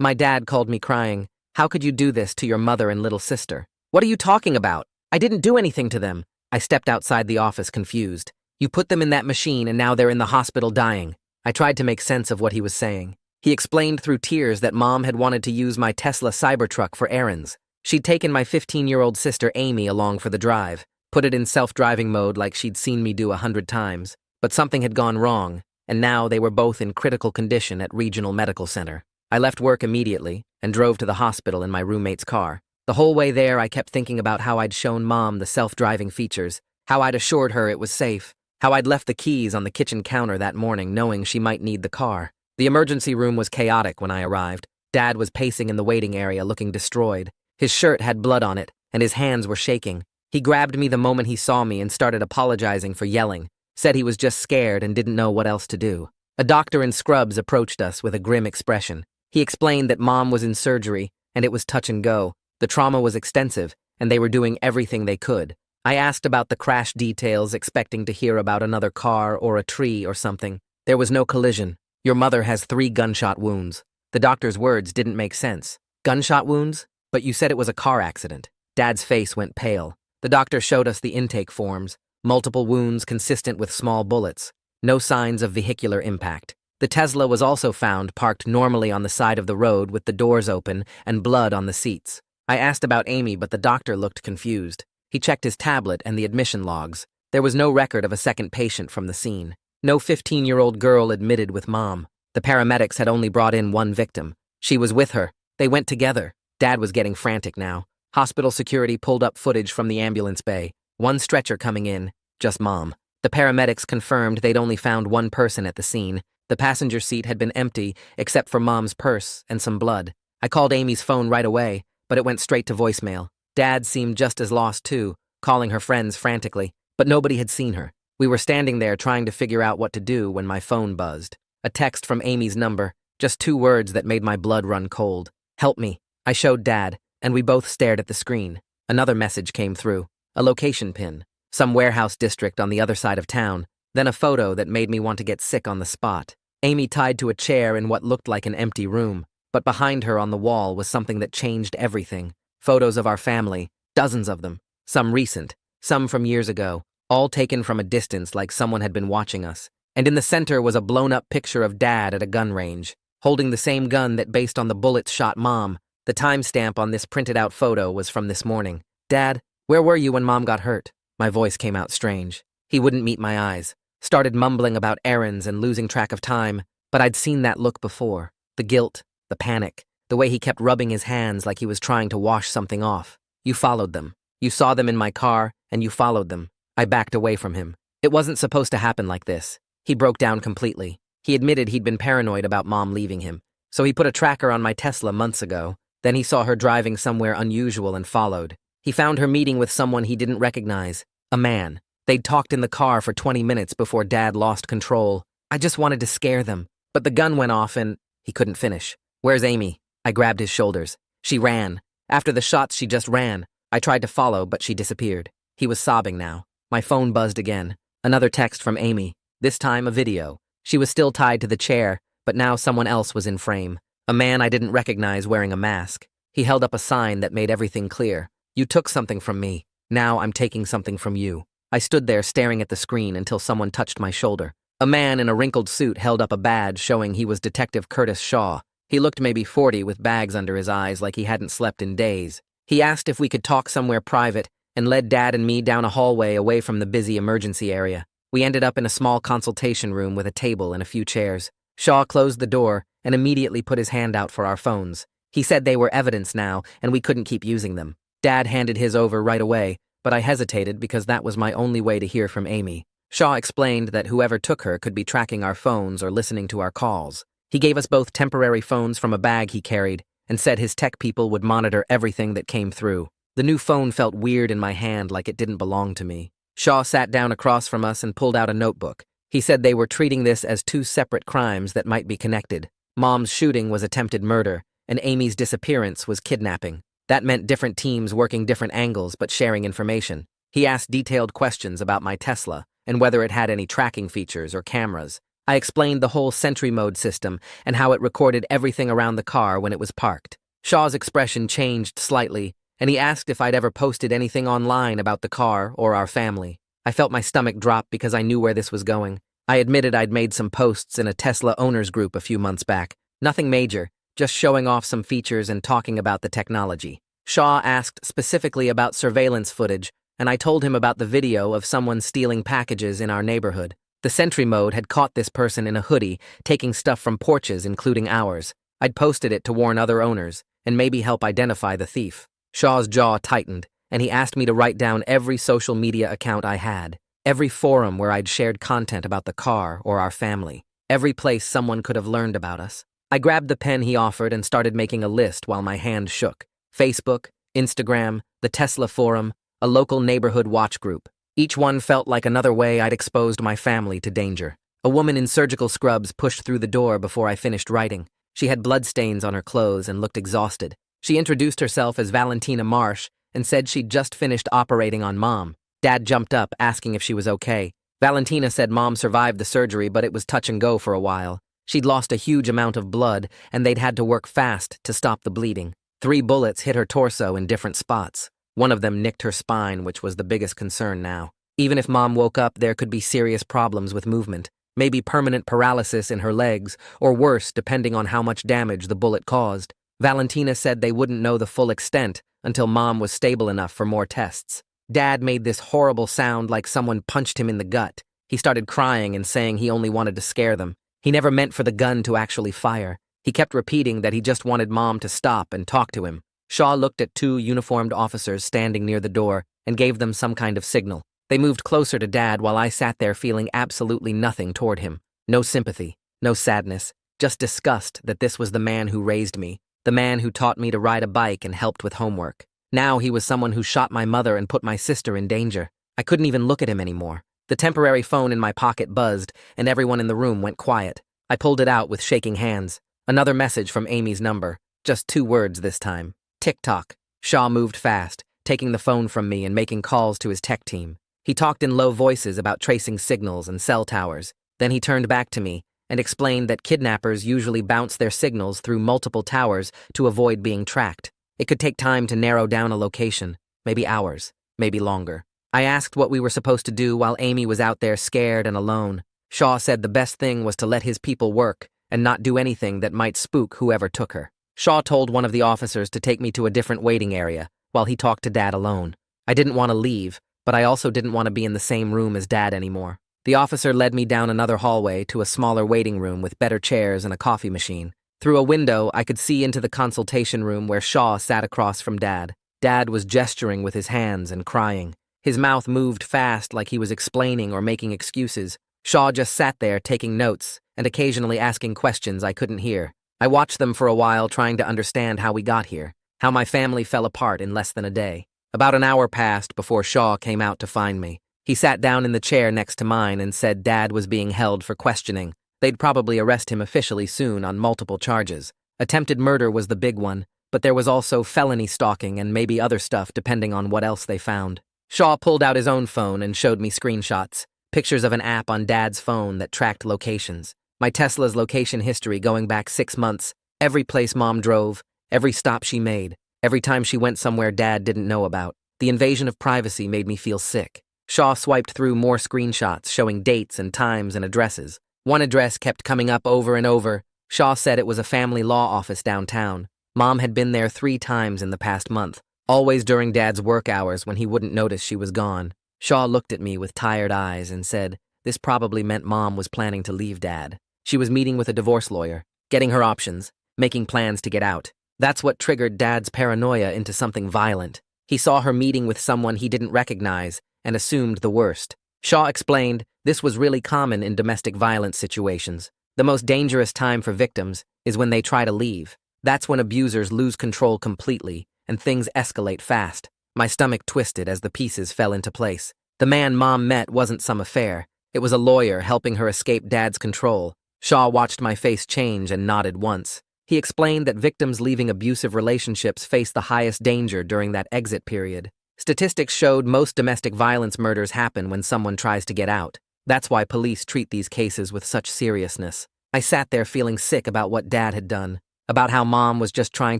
My dad called me crying. How could you do this to your mother and little sister? What are you talking about? I didn't do anything to them. I stepped outside the office confused. You put them in that machine and now they're in the hospital dying. I tried to make sense of what he was saying. He explained through tears that Mom had wanted to use my Tesla Cybertruck for errands. She'd taken my 15-year-old sister Amy along for the drive, put it in self-driving mode like she'd seen me do 100 times. But something had gone wrong, and now they were both in critical condition at Regional Medical Center. I left work immediately and drove to the hospital in my roommate's car. The whole way there, I kept thinking about how I'd shown Mom the self-driving features, how I'd assured her it was safe, how I'd left the keys on the kitchen counter that morning knowing she might need the car. The emergency room was chaotic when I arrived. Dad was pacing in the waiting area looking destroyed. His shirt had blood on it, and his hands were shaking. He grabbed me the moment he saw me and started apologizing for yelling, said he was just scared and didn't know what else to do. A doctor in scrubs approached us with a grim expression. He explained that Mom was in surgery, and it was touch and go. The trauma was extensive, and they were doing everything they could. I asked about the crash details, expecting to hear about another car or a tree or something. There was no collision. Your mother has 3 gunshot wounds. The doctor's words didn't make sense. Gunshot wounds? But you said it was a car accident. Dad's face went pale. The doctor showed us the intake forms. Multiple wounds consistent with small bullets. No signs of vehicular impact. The Tesla was also found parked normally on the side of the road with the doors open and blood on the seats. I asked about Amy, but the doctor looked confused. He checked his tablet and the admission logs. There was no record of a second patient from the scene. No 15-year-old girl admitted with Mom. The paramedics had only brought in 1 victim. She was with her. They went together. Dad was getting frantic now. Hospital security pulled up footage from the ambulance bay. 1 stretcher coming in, just Mom. The paramedics confirmed they'd only found 1 person at the scene. The passenger seat had been empty, except for Mom's purse and some blood. I called Amy's phone right away, but it went straight to voicemail. Dad seemed just as lost too, calling her friends frantically, but nobody had seen her. We were standing there trying to figure out what to do when my phone buzzed. A text from Amy's number, just 2 words that made my blood run cold. Help me. I showed Dad, and we both stared at the screen. Another message came through. A location pin. Some warehouse district on the other side of town. Then a photo that made me want to get sick on the spot. Amy tied to a chair in what looked like an empty room. But behind her on the wall was something that changed everything. Photos of our family, dozens of them. Some recent, some from years ago, all taken from a distance like someone had been watching us. And in the center was a blown-up picture of Dad at a gun range, holding the same gun that based on the bullets shot Mom. The timestamp on this printed-out photo was from this morning. Dad, where were you when Mom got hurt? My voice came out strange. He wouldn't meet my eyes. Started mumbling about errands and losing track of time, but I'd seen that look before. The guilt, the panic, the way he kept rubbing his hands like he was trying to wash something off. You followed them. You saw them in my car, and you followed them. I backed away from him. It wasn't supposed to happen like this. He broke down completely. He admitted he'd been paranoid about Mom leaving him, so he put a tracker on my Tesla months ago. Then he saw her driving somewhere unusual and followed. He found her meeting with someone he didn't recognize, a man. They'd talked in the car for 20 minutes before Dad lost control. I just wanted to scare them, but the gun went off and he couldn't finish. Where's Amy? I grabbed his shoulders. She ran. After the shots, she just ran. I tried to follow, but she disappeared. He was sobbing now. My phone buzzed again. Another text from Amy. This time a video. She was still tied to the chair, but now someone else was in frame. A man I didn't recognize wearing a mask. He held up a sign that made everything clear. You took something from me. Now I'm taking something from you. I stood there staring at the screen until someone touched my shoulder. A man in a wrinkled suit held up a badge showing he was Detective Curtis Shaw. He looked maybe 40 with bags under his eyes like he hadn't slept in days. He asked if we could talk somewhere private and led Dad and me down a hallway away from the busy emergency area. We ended up in a small consultation room with a table and a few chairs. Shaw closed the door and immediately put his hand out for our phones. He said they were evidence now and we couldn't keep using them. Dad handed his over right away, but I hesitated because that was my only way to hear from Amy. Shaw explained that whoever took her could be tracking our phones or listening to our calls. He gave us both temporary phones from a bag he carried and said his tech people would monitor everything that came through. The new phone felt weird in my hand like it didn't belong to me. Shaw sat down across from us and pulled out a notebook. He said they were treating this as 2 separate crimes that might be connected. Mom's shooting was attempted murder, and Amy's disappearance was kidnapping. That meant different teams working different angles but sharing information. He asked detailed questions about my Tesla and whether it had any tracking features or cameras. I explained the whole Sentry Mode system and how it recorded everything around the car when it was parked. Shaw's expression changed slightly, and he asked if I'd ever posted anything online about the car or our family. I felt my stomach drop because I knew where this was going. I admitted I'd made some posts in a Tesla owners group a few months back. Nothing major, just showing off some features and talking about the technology. Shaw asked specifically about surveillance footage, and I told him about the video of someone stealing packages in our neighborhood. The Sentry Mode had caught this person in a hoodie, taking stuff from porches, including ours. I'd posted it to warn other owners, and maybe help identify the thief. Shaw's jaw tightened, and he asked me to write down every social media account I had, every forum where I'd shared content about the car or our family, every place someone could have learned about us. I grabbed the pen he offered and started making a list while my hand shook. Facebook, Instagram, the Tesla forum, a local neighborhood watch group. Each one felt like another way I'd exposed my family to danger. A woman in surgical scrubs pushed through the door before I finished writing. She had bloodstains on her clothes and looked exhausted. She introduced herself as Valentina Marsh and said she'd just finished operating on Mom. Dad jumped up, asking if she was okay. Valentina said Mom survived the surgery, but it was touch and go for a while. She'd lost a huge amount of blood, and they'd had to work fast to stop the bleeding. 3 bullets hit her torso in different spots. One of them nicked her spine, which was the biggest concern now. Even if Mom woke up, there could be serious problems with movement. Maybe permanent paralysis in her legs, or worse, depending on how much damage the bullet caused. Valentina said they wouldn't know the full extent until Mom was stable enough for more tests. Dad made this horrible sound like someone punched him in the gut. He started crying and saying he only wanted to scare them. He never meant for the gun to actually fire. He kept repeating that he just wanted Mom to stop and talk to him. Shaw looked at 2 uniformed officers standing near the door and gave them some kind of signal. They moved closer to Dad while I sat there feeling absolutely nothing toward him. No sympathy, no sadness, just disgust that this was the man who raised me, the man who taught me to ride a bike and helped with homework. Now he was someone who shot my mother and put my sister in danger. I couldn't even look at him anymore. The temporary phone in my pocket buzzed, and everyone in the room went quiet. I pulled it out with shaking hands. Another message from Amy's number. Just 2 words this time. Tick-tock. Shaw moved fast, taking the phone from me and making calls to his tech team. He talked in low voices about tracing signals and cell towers. Then he turned back to me and explained that kidnappers usually bounce their signals through multiple towers to avoid being tracked. It could take time to narrow down a location, maybe hours, maybe longer. I asked what we were supposed to do while Amy was out there scared and alone. Shaw said the best thing was to let his people work and not do anything that might spook whoever took her. Shaw told one of the officers to take me to a different waiting area while he talked to Dad alone. I didn't want to leave, but I also didn't want to be in the same room as Dad anymore. The officer led me down another hallway to a smaller waiting room with better chairs and a coffee machine. Through a window, I could see into the consultation room where Shaw sat across from Dad. Dad was gesturing with his hands and crying. His mouth moved fast like he was explaining or making excuses. Shaw just sat there taking notes and occasionally asking questions I couldn't hear. I watched them for a while, trying to understand how we got here, how my family fell apart in less than a day. About an hour passed before Shaw came out to find me. He sat down in the chair next to mine and said Dad was being held for questioning. They'd probably arrest him officially soon on multiple charges. Attempted murder was the big one, but there was also felony stalking and maybe other stuff depending on what else they found. Shaw pulled out his own phone and showed me screenshots, pictures of an app on Dad's phone that tracked locations. My Tesla's location history going back 6 months, every place Mom drove, every stop she made, every time she went somewhere Dad didn't know about. The invasion of privacy made me feel sick. Shaw swiped through more screenshots showing dates and times and addresses. One address kept coming up over and over. Shaw said it was a family law office downtown. Mom had been there 3 times in the past month, always during Dad's work hours when he wouldn't notice she was gone. Shaw looked at me with tired eyes and said this probably meant Mom was planning to leave Dad. She was meeting with a divorce lawyer, getting her options, making plans to get out. That's what triggered Dad's paranoia into something violent. He saw her meeting with someone he didn't recognize and assumed the worst. Shaw explained this was really common in domestic violence situations. The most dangerous time for victims is when they try to leave. That's when abusers lose control completely and things escalate fast. My stomach twisted as the pieces fell into place. The man Mom met wasn't some affair. It was a lawyer helping her escape Dad's control. Shaw watched my face change and nodded once. He explained that victims leaving abusive relationships face the highest danger during that exit period. Statistics showed most domestic violence murders happen when someone tries to get out. That's why police treat these cases with such seriousness. I sat there feeling sick about what Dad had done, about how Mom was just trying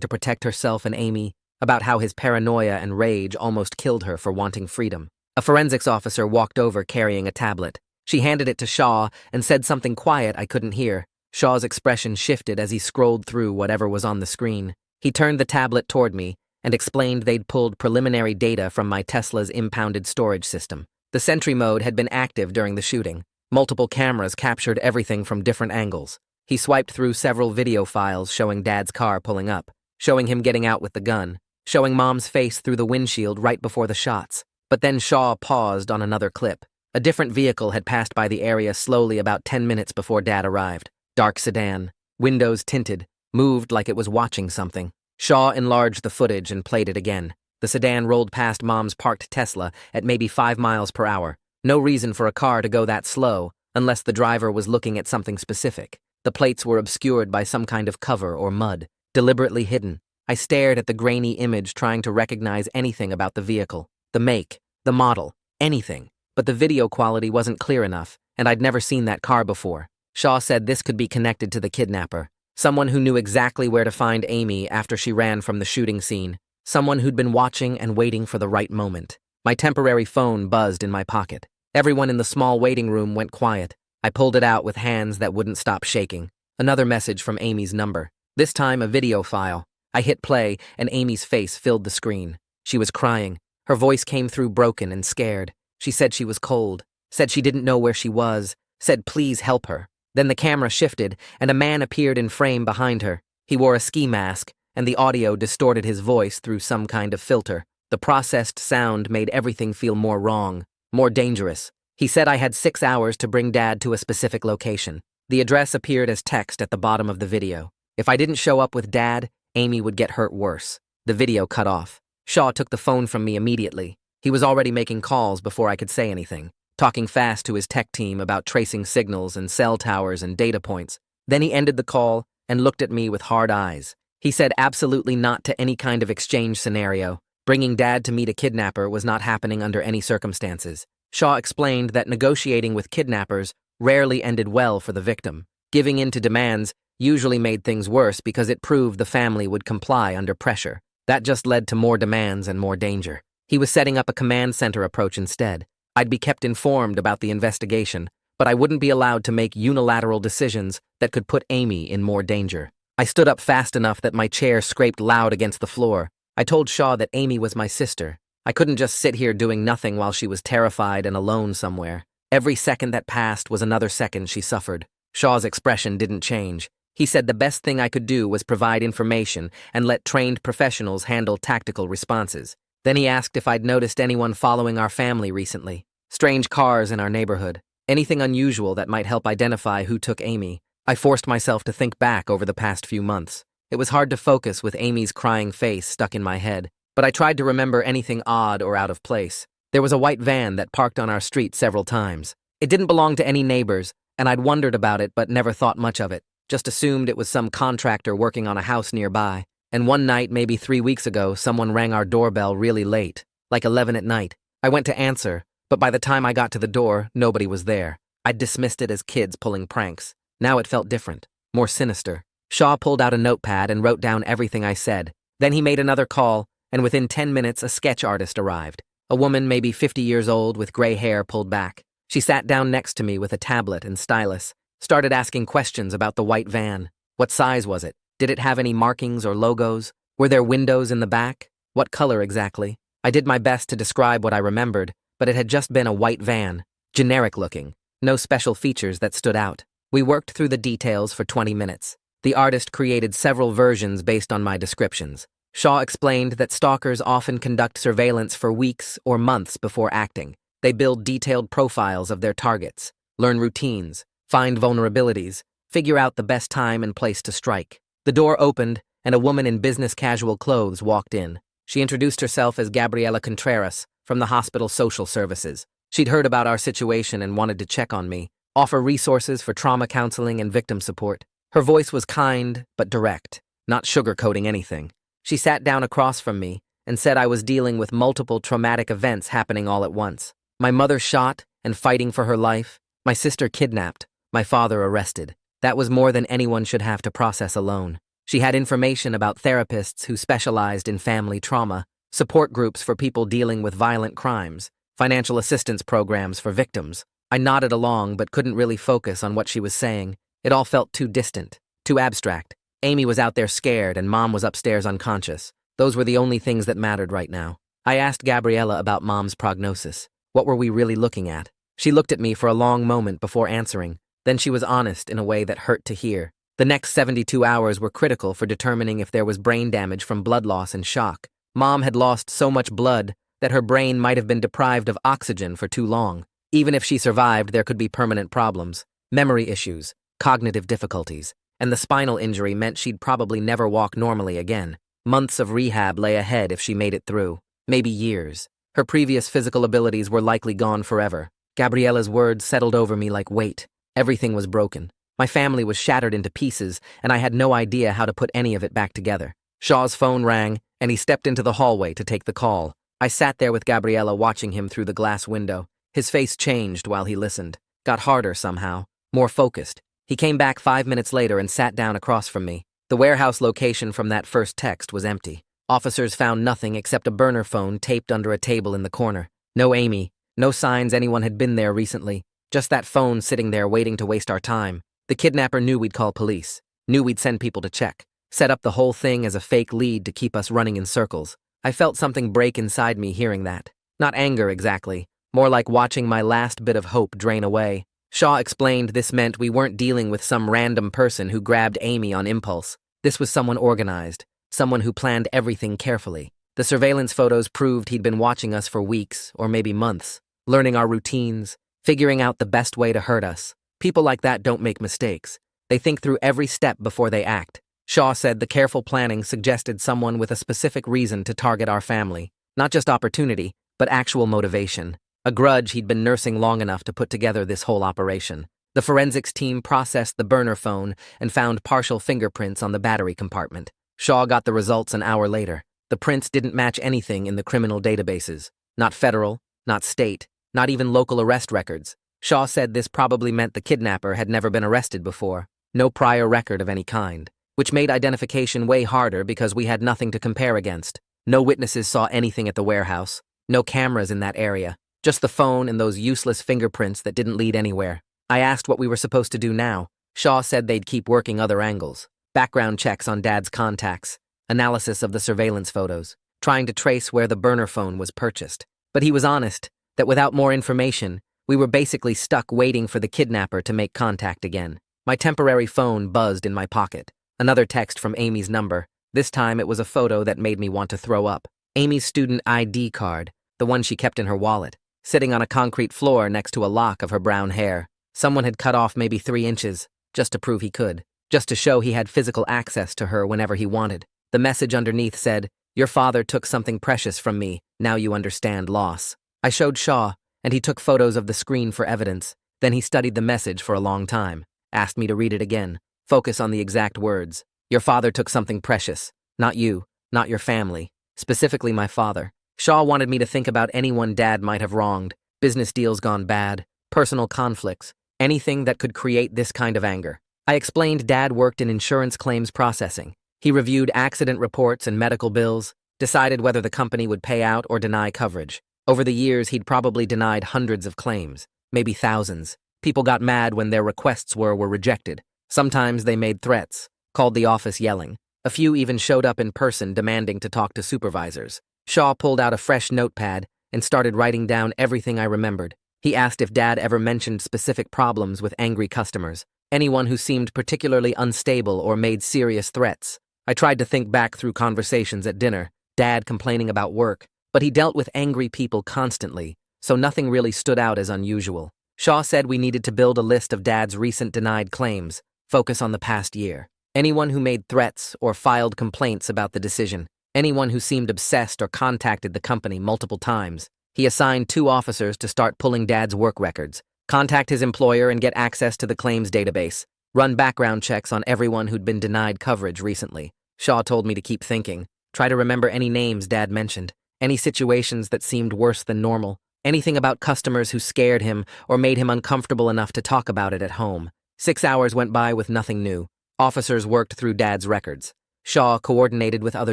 to protect herself and Amy, about how his paranoia and rage almost killed her for wanting freedom. A forensics officer walked over carrying a tablet. She handed it to Shaw and said something quiet I couldn't hear. Shaw's expression shifted as he scrolled through whatever was on the screen. He turned the tablet toward me and explained they'd pulled preliminary data from my Tesla's impounded storage system. The Sentry mode had been active during the shooting. Multiple cameras captured everything from different angles. He swiped through several video files showing Dad's car pulling up, showing him getting out with the gun, showing Mom's face through the windshield right before the shots. But then Shaw paused on another clip. A different vehicle had passed by the area slowly about 10 minutes before Dad arrived. Dark sedan, windows tinted, moved like it was watching something. Shaw enlarged the footage and played it again. The sedan rolled past Mom's parked Tesla at maybe 5 miles per hour. No reason for a car to go that slow, unless the driver was looking at something specific. The plates were obscured by some kind of cover or mud, deliberately hidden. I stared at the grainy image trying to recognize anything about the vehicle, the make, the model, anything. But the video quality wasn't clear enough, and I'd never seen that car before. Shaw said this could be connected to the kidnapper, someone who knew exactly where to find Amy after she ran from the shooting scene, someone who'd been watching and waiting for the right moment. My temporary phone buzzed in my pocket. Everyone in the small waiting room went quiet. I pulled it out with hands that wouldn't stop shaking. Another message from Amy's number. This time a video file. I hit play, and Amy's face filled the screen. She was crying. Her voice came through broken and scared. She said she was cold, said she didn't know where she was, said please help her. Then the camera shifted, and a man appeared in frame behind her. He wore a ski mask, and the audio distorted his voice through some kind of filter. The processed sound made everything feel more wrong, more dangerous. He said I had 6 hours to bring Dad to a specific location. The address appeared as text at the bottom of the video. If I didn't show up with Dad, Amy would get hurt worse. The video cut off. Shaw took the phone from me immediately. He was already making calls before I could say anything, talking fast to his tech team about tracing signals and cell towers and data points. Then he ended the call and looked at me with hard eyes. He said absolutely not to any kind of exchange scenario. Bringing Dad to meet a kidnapper was not happening under any circumstances. Shaw explained that negotiating with kidnappers rarely ended well for the victim. Giving in to demands usually made things worse because it proved the family would comply under pressure. That just led to more demands and more danger. He was setting up a command center approach instead. I'd be kept informed about the investigation, but I wouldn't be allowed to make unilateral decisions that could put Amy in more danger. I stood up fast enough that my chair scraped loud against the floor. I told Shaw that Amy was my sister. I couldn't just sit here doing nothing while she was terrified and alone somewhere. Every second that passed was another second she suffered. Shaw's expression didn't change. He said the best thing I could do was provide information and let trained professionals handle tactical responses. Then he asked if I'd noticed anyone following our family recently. Strange cars in our neighborhood. Anything unusual that might help identify who took Amy. I forced myself to think back over the past few months. It was hard to focus with Amy's crying face stuck in my head, but I tried to remember anything odd or out of place. There was a white van that parked on our street several times. It didn't belong to any neighbors, and I'd wondered about it but never thought much of it. Just assumed it was some contractor working on a house nearby. And one night, maybe 3 weeks ago, someone rang our doorbell really late, like 11 at night. I went to answer, but by the time I got to the door, nobody was there. I'd dismissed it as kids pulling pranks. Now it felt different, more sinister. Shaw pulled out a notepad and wrote down everything I said. Then he made another call, and within 10 minutes, a sketch artist arrived. A woman maybe 50 years old with gray hair pulled back. She sat down next to me with a tablet and stylus, started asking questions about the white van. What size was it? Did it have any markings or logos? Were there windows in the back? What color exactly? I did my best to describe what I remembered, but it had just been a white van, generic looking, no special features that stood out. We worked through the details for 20 minutes. The artist created several versions based on my descriptions. Shaw explained that stalkers often conduct surveillance for weeks or months before acting. They build detailed profiles of their targets, learn routines, find vulnerabilities, figure out the best time and place to strike. The door opened, and a woman in business casual clothes walked in. She introduced herself as Gabriela Contreras from the hospital social services. She'd heard about our situation and wanted to check on me, offer resources for trauma counseling and victim support. Her voice was kind but direct, not sugarcoating anything. She sat down across from me and said I was dealing with multiple traumatic events happening all at once. My mother shot and fighting for her life, My sister kidnapped, my father arrested. That was more than anyone should have to process alone. She had information about therapists who specialized in family trauma, support groups for people dealing with violent crimes, financial assistance programs for victims. I nodded along but couldn't really focus on what she was saying. It all felt too distant, too abstract. Amy was out there scared and Mom was upstairs unconscious. Those were the only things that mattered right now. I asked Gabriella about Mom's prognosis. What were we really looking at? She looked at me for a long moment before answering. Then she was honest in a way that hurt to hear. The next 72 hours were critical for determining if there was brain damage from blood loss and shock. Mom had lost so much blood that her brain might have been deprived of oxygen for too long. Even if she survived, there could be permanent problems, memory issues, cognitive difficulties, and the spinal injury meant she'd probably never walk normally again. Months of rehab lay ahead if she made it through, maybe years. Her previous physical abilities were likely gone forever. Gabriella's words settled over me like weight. Everything was broken. My family was shattered into pieces, and I had no idea how to put any of it back together. Shaw's phone rang, and he stepped into the hallway to take the call. I sat there with Gabriella watching him through the glass window. His face changed while he listened. Got harder somehow, more focused. He came back 5 minutes later and sat down across from me. The warehouse location from that first text was empty. Officers found nothing except a burner phone taped under a table in the corner. No Amy, no signs anyone had been there recently. Just that phone sitting there waiting to waste our time. The kidnapper knew we'd call police, knew we'd send people to check, set up the whole thing as a fake lead to keep us running in circles. I felt something break inside me hearing that. Not anger exactly, more like watching my last bit of hope drain away. Shaw explained this meant we weren't dealing with some random person who grabbed Amy on impulse. This was someone organized, someone who planned everything carefully. The surveillance photos proved he'd been watching us for weeks or maybe months, learning our routines, figuring out the best way to hurt us. People like that don't make mistakes. They think through every step before they act. Shaw said the careful planning suggested someone with a specific reason to target our family. Not just opportunity, but actual motivation. A grudge he'd been nursing long enough to put together this whole operation. The forensics team processed the burner phone and found partial fingerprints on the battery compartment. Shaw got the results an hour later. The prints didn't match anything in the criminal databases. Not federal, not state, not even local arrest records. Shaw said this probably meant the kidnapper had never been arrested before. No prior record of any kind. Which made identification way harder because we had nothing to compare against. No witnesses saw anything at the warehouse. No cameras in that area. Just the phone and those useless fingerprints that didn't lead anywhere. I asked what we were supposed to do now. Shaw said they'd keep working other angles. Background checks on Dad's contacts. Analysis of the surveillance photos. Trying to trace where the burner phone was purchased. But he was honest that without more information, we were basically stuck waiting for the kidnapper to make contact again. My temporary phone buzzed in my pocket. Another text from Amy's number. This time it was a photo that made me want to throw up. Amy's student ID card, the one she kept in her wallet, sitting on a concrete floor next to a lock of her brown hair. Someone had cut off maybe 3 inches, just to prove he could. Just to show he had physical access to her whenever he wanted. The message underneath said, "Your father took something precious from me. Now you understand loss." I showed Shaw, and he took photos of the screen for evidence. Then he studied the message for a long time. Asked me to read it again. Focus on the exact words. Your father took something precious. Not you, not your family. Specifically my father. Shaw wanted me to think about anyone Dad might have wronged. Business deals gone bad. Personal conflicts. Anything that could create this kind of anger. I explained Dad worked in insurance claims processing. He reviewed accident reports and medical bills, decided whether the company would pay out or deny coverage. Over the years, he'd probably denied hundreds of claims, maybe thousands. People got mad when their requests were rejected. Sometimes they made threats, called the office yelling. A few even showed up in person demanding to talk to supervisors. Shaw pulled out a fresh notepad and started writing down everything I remembered. He asked if Dad ever mentioned specific problems with angry customers, anyone who seemed particularly unstable or made serious threats. I tried to think back through conversations at dinner, Dad complaining about work, but he dealt with angry people constantly, so nothing really stood out as unusual. Shaw said we needed to build a list of Dad's recent denied claims, focus on the past year. Anyone who made threats or filed complaints about the decision. Anyone who seemed obsessed or contacted the company multiple times. He assigned 2 officers to start pulling Dad's work records, contact his employer and get access to the claims database, run background checks on everyone who'd been denied coverage recently. Shaw told me to keep thinking, try to remember any names Dad mentioned, any situations that seemed worse than normal. Anything about customers who scared him or made him uncomfortable enough to talk about it at home. 6 hours went by with nothing new. Officers worked through Dad's records. Shaw coordinated with other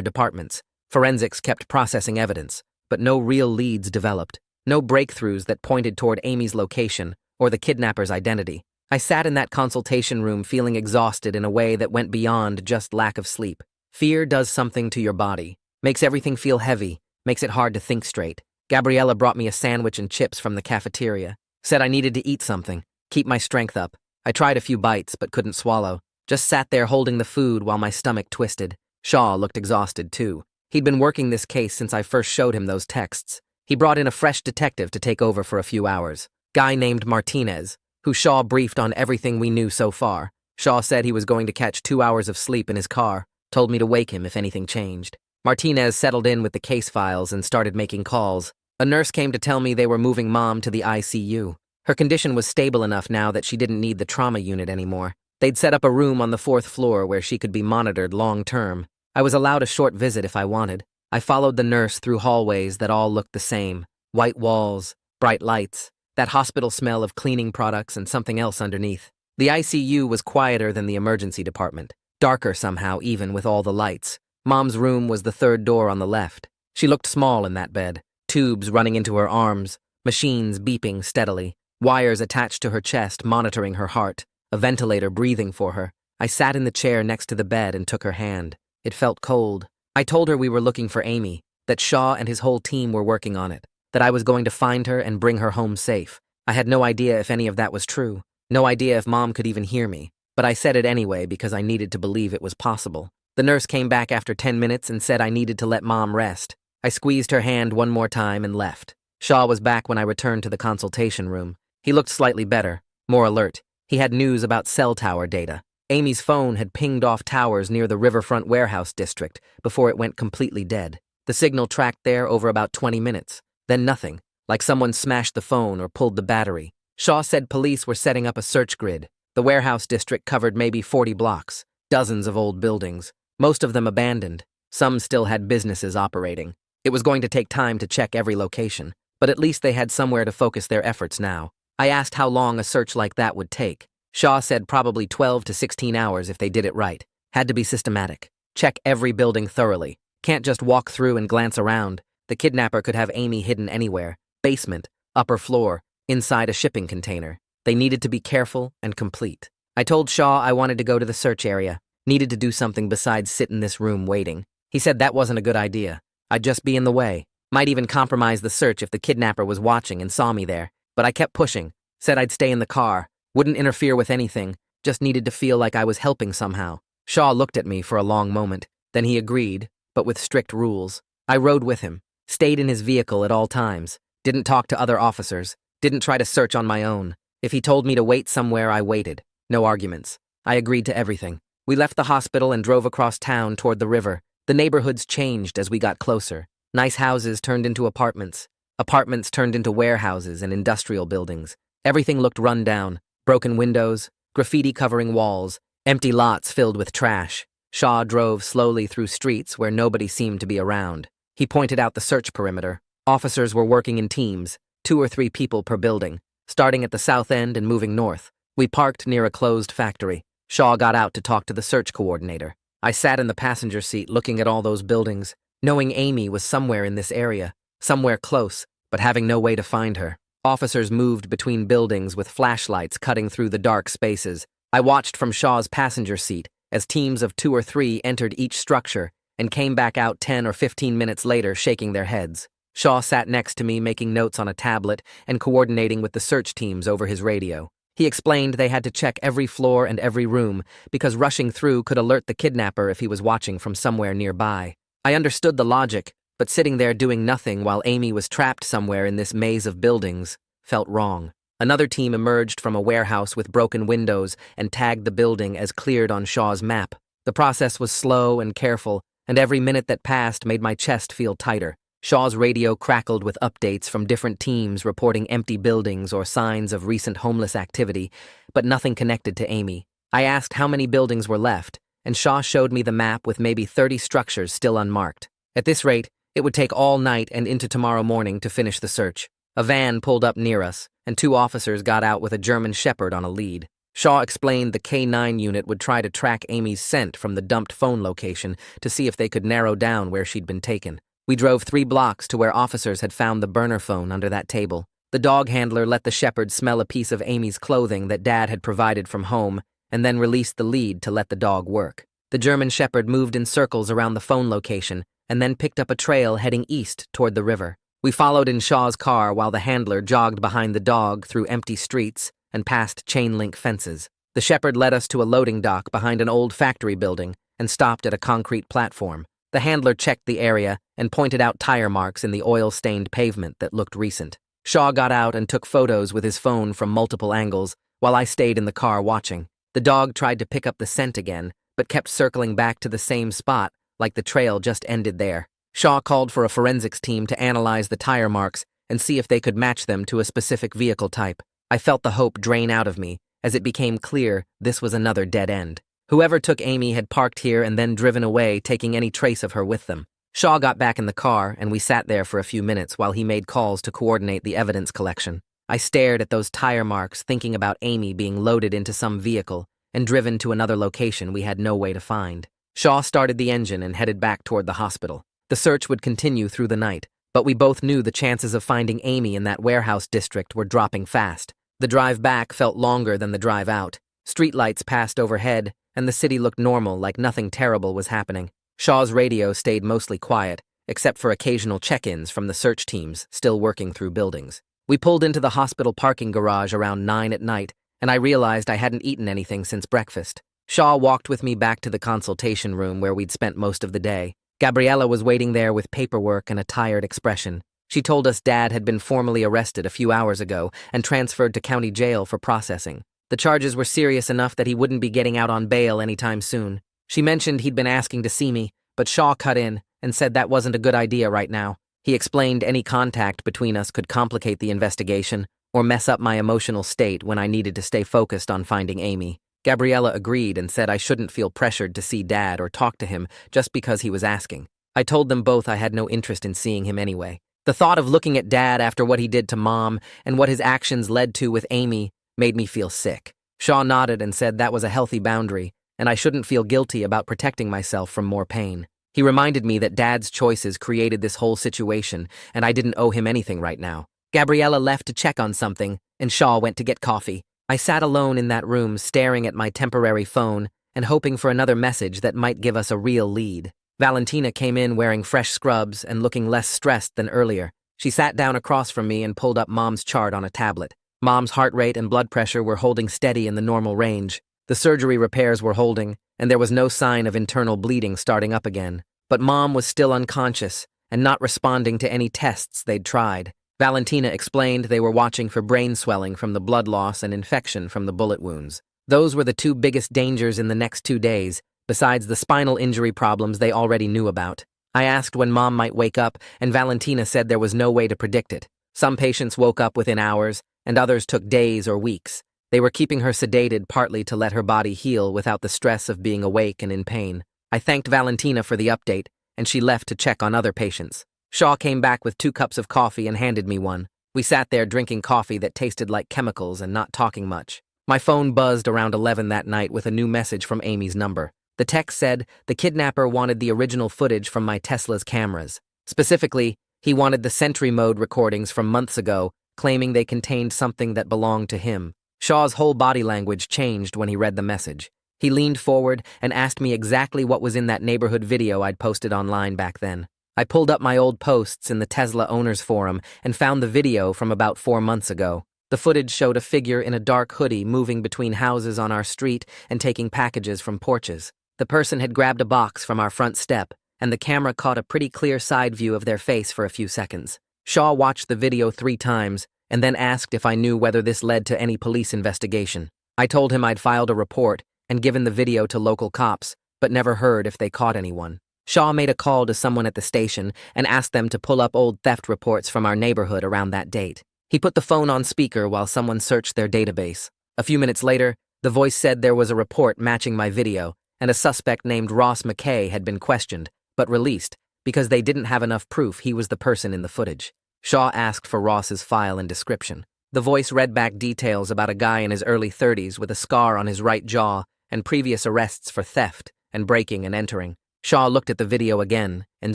departments. Forensics kept processing evidence, but no real leads developed. No breakthroughs that pointed toward Amy's location or the kidnapper's identity. I sat in that consultation room feeling exhausted in a way that went beyond just lack of sleep. Fear does something to your body, makes everything feel heavy, makes it hard to think straight. Gabriella brought me a sandwich and chips from the cafeteria, said I needed to eat something, keep my strength up. I tried a few bites but couldn't swallow, just sat there holding the food while my stomach twisted. Shaw looked exhausted too. He'd been working this case since I first showed him those texts. He brought in a fresh detective to take over for a few hours, guy named Martinez, who Shaw briefed on everything we knew so far. Shaw said he was going to catch 2 hours of sleep in his car, told me to wake him if anything changed. Martinez settled in with the case files and started making calls. A nurse came to tell me they were moving Mom to the ICU. Her condition was stable enough now that she didn't need the trauma unit anymore. They'd set up a room on the 4th floor where she could be monitored long-term. I was allowed a short visit if I wanted. I followed the nurse through hallways that all looked the same. White walls, bright lights, that hospital smell of cleaning products and something else underneath. The ICU was quieter than the emergency department. Darker somehow, even with all the lights. Mom's room was the 3rd door on the left. She looked small in that bed. Tubes running into her arms, machines beeping steadily, wires attached to her chest monitoring her heart, a ventilator breathing for her. I sat in the chair next to the bed and took her hand. It felt cold. I told her we were looking for Amy, that Shaw and his whole team were working on it, that I was going to find her and bring her home safe. I had no idea if any of that was true, no idea if Mom could even hear me, but I said it anyway because I needed to believe it was possible. The nurse came back after 10 minutes and said I needed to let Mom rest. I squeezed her hand one more time and left. Shaw was back when I returned to the consultation room. He looked slightly better, more alert. He had news about cell tower data. Amy's phone had pinged off towers near the Riverfront Warehouse District before it went completely dead. The signal tracked there over about 20 minutes. Then nothing, like someone smashed the phone or pulled the battery. Shaw said police were setting up a search grid. The warehouse district covered maybe 40 blocks, dozens of old buildings, most of them abandoned. Some still had businesses operating. It was going to take time to check every location, but at least they had somewhere to focus their efforts now. I asked how long a search like that would take. Shaw said probably 12 to 16 hours if they did it right. Had to be systematic. Check every building thoroughly. Can't just walk through and glance around. The kidnapper could have Amy hidden anywhere. Basement, upper floor, inside a shipping container. They needed to be careful and complete. I told Shaw I wanted to go to the search area. Needed to do something besides sit in this room waiting. He said that wasn't a good idea. I'd just be in the way. Might even compromise the search if the kidnapper was watching and saw me there. But I kept pushing. Said I'd stay in the car. Wouldn't interfere with anything. Just needed to feel like I was helping somehow. Shaw looked at me for a long moment. Then he agreed, but with strict rules. I rode with him. Stayed in his vehicle at all times. Didn't talk to other officers. Didn't try to search on my own. If he told me to wait somewhere, I waited. No arguments. I agreed to everything. We left the hospital and drove across town toward the river. The neighborhoods changed as we got closer. Nice houses turned into apartments. Apartments turned into warehouses and industrial buildings. Everything looked run down. Broken windows, graffiti covering walls, empty lots filled with trash. Shaw drove slowly through streets where nobody seemed to be around. He pointed out the search perimeter. Officers were working in teams, 2 or 3 people per building, starting at the south end and moving north. We parked near a closed factory. Shaw got out to talk to the search coordinator. I sat in the passenger seat looking at all those buildings, knowing Amy was somewhere in this area, somewhere close, but having no way to find her. Officers moved between buildings with flashlights cutting through the dark spaces. I watched from Shaw's passenger seat as teams of 2 or 3 entered each structure and came back out 10 or 15 minutes later shaking their heads. Shaw sat next to me making notes on a tablet and coordinating with the search teams over his radio. He explained they had to check every floor and every room because rushing through could alert the kidnapper if he was watching from somewhere nearby. I understood the logic, but sitting there doing nothing while Amy was trapped somewhere in this maze of buildings felt wrong. Another team emerged from a warehouse with broken windows and tagged the building as cleared on Shaw's map. The process was slow and careful, and every minute that passed made my chest feel tighter. Shaw's radio crackled with updates from different teams reporting empty buildings or signs of recent homeless activity, but nothing connected to Amy. I asked how many buildings were left, and Shaw showed me the map with maybe 30 structures still unmarked. At this rate, it would take all night and into tomorrow morning to finish the search. A van pulled up near us, and two officers got out with a German Shepherd on a lead. Shaw explained the K9 unit would try to track Amy's scent from the dumped phone location to see if they could narrow down where she'd been taken. We drove 3 blocks to where officers had found the burner phone under that table. The dog handler let the Shepherd smell a piece of Amy's clothing that Dad had provided from home, and then released the lead to let the dog work. The German Shepherd moved in circles around the phone location and then picked up a trail heading east toward the river. We followed in Shaw's car while the handler jogged behind the dog through empty streets and past chain-link fences. The Shepherd led us to a loading dock behind an old factory building and stopped at a concrete platform. The handler checked the area and pointed out tire marks in the oil-stained pavement that looked recent. Shaw got out and took photos with his phone from multiple angles while I stayed in the car watching. The dog tried to pick up the scent again, but kept circling back to the same spot, like the trail just ended there. Shaw called for a forensics team to analyze the tire marks and see if they could match them to a specific vehicle type. I felt the hope drain out of me as it became clear this was another dead end. Whoever took Amy had parked here and then driven away, taking any trace of her with them. Shaw got back in the car, and we sat there for a few minutes while he made calls to coordinate the evidence collection. I stared at those tire marks, thinking about Amy being loaded into some vehicle and driven to another location we had no way to find. Shaw started the engine and headed back toward the hospital. The search would continue through the night, but we both knew the chances of finding Amy in that warehouse district were dropping fast. The drive back felt longer than the drive out. Streetlights passed overhead, and the city looked normal, like nothing terrible was happening. Shaw's radio stayed mostly quiet, except for occasional check-ins from the search teams still working through buildings. We pulled into the hospital parking garage around 9 at night, and I realized I hadn't eaten anything since breakfast. Shaw walked with me back to the consultation room where we'd spent most of the day. Gabriella was waiting there with paperwork and a tired expression. She told us Dad had been formally arrested a few hours ago and transferred to county jail for processing. The charges were serious enough that he wouldn't be getting out on bail anytime soon. She mentioned he'd been asking to see me, but Shaw cut in and said that wasn't a good idea right now. He explained any contact between us could complicate the investigation or mess up my emotional state when I needed to stay focused on finding Amy. Gabriella agreed and said I shouldn't feel pressured to see Dad or talk to him just because he was asking. I told them both I had no interest in seeing him anyway. The thought of looking at Dad after what he did to Mom and what his actions led to with Amy made me feel sick. Shaw nodded and said that was a healthy boundary, and I shouldn't feel guilty about protecting myself from more pain. He reminded me that Dad's choices created this whole situation, and I didn't owe him anything right now. Gabriella left to check on something, and Shaw went to get coffee. I sat alone in that room, staring at my temporary phone and hoping for another message that might give us a real lead. Valentina came in wearing fresh scrubs and looking less stressed than earlier. She sat down across from me and pulled up Mom's chart on a tablet. Mom's heart rate and blood pressure were holding steady in the normal range. The surgery repairs were holding, and there was no sign of internal bleeding starting up again. But Mom was still unconscious and not responding to any tests they'd tried. Valentina explained they were watching for brain swelling from the blood loss and infection from the bullet wounds. Those were the two biggest dangers in the next 2 days, besides the spinal injury problems they already knew about. I asked when Mom might wake up, and Valentina said there was no way to predict it. Some patients woke up within hours, and others took days or weeks. They were keeping her sedated partly to let her body heal without the stress of being awake and in pain. I thanked Valentina for the update, and she left to check on other patients. Shaw came back with 2 cups of coffee and handed me one. We sat there drinking coffee that tasted like chemicals and not talking much. My phone buzzed around 11 that night with a new message from Amy's number. The text said the kidnapper wanted the original footage from my Tesla's cameras. Specifically, he wanted the Sentry Mode recordings from months ago, claiming they contained something that belonged to him. Shaw's whole body language changed when he read the message. He leaned forward and asked me exactly what was in that neighborhood video I'd posted online back then. I pulled up my old posts in the Tesla Owners Forum and found the video from about 4 months ago. The footage showed a figure in a dark hoodie moving between houses on our street and taking packages from porches. The person had grabbed a box from our front step, and the camera caught a pretty clear side view of their face for a few seconds. Shaw watched the video 3 times and then asked if I knew whether this led to any police investigation. I told him I'd filed a report and given the video to local cops, but never heard if they caught anyone. Shaw made a call to someone at the station and asked them to pull up old theft reports from our neighborhood around that date. He put the phone on speaker while someone searched their database. A few minutes later, the voice said there was a report matching my video, and a suspect named Ross McKay had been questioned, but released, because they didn't have enough proof he was the person in the footage. Shaw asked for Ross's file and description. The voice read back details about a guy in his early 30s with a scar on his right jaw and previous arrests for theft and breaking and entering. Shaw looked at the video again and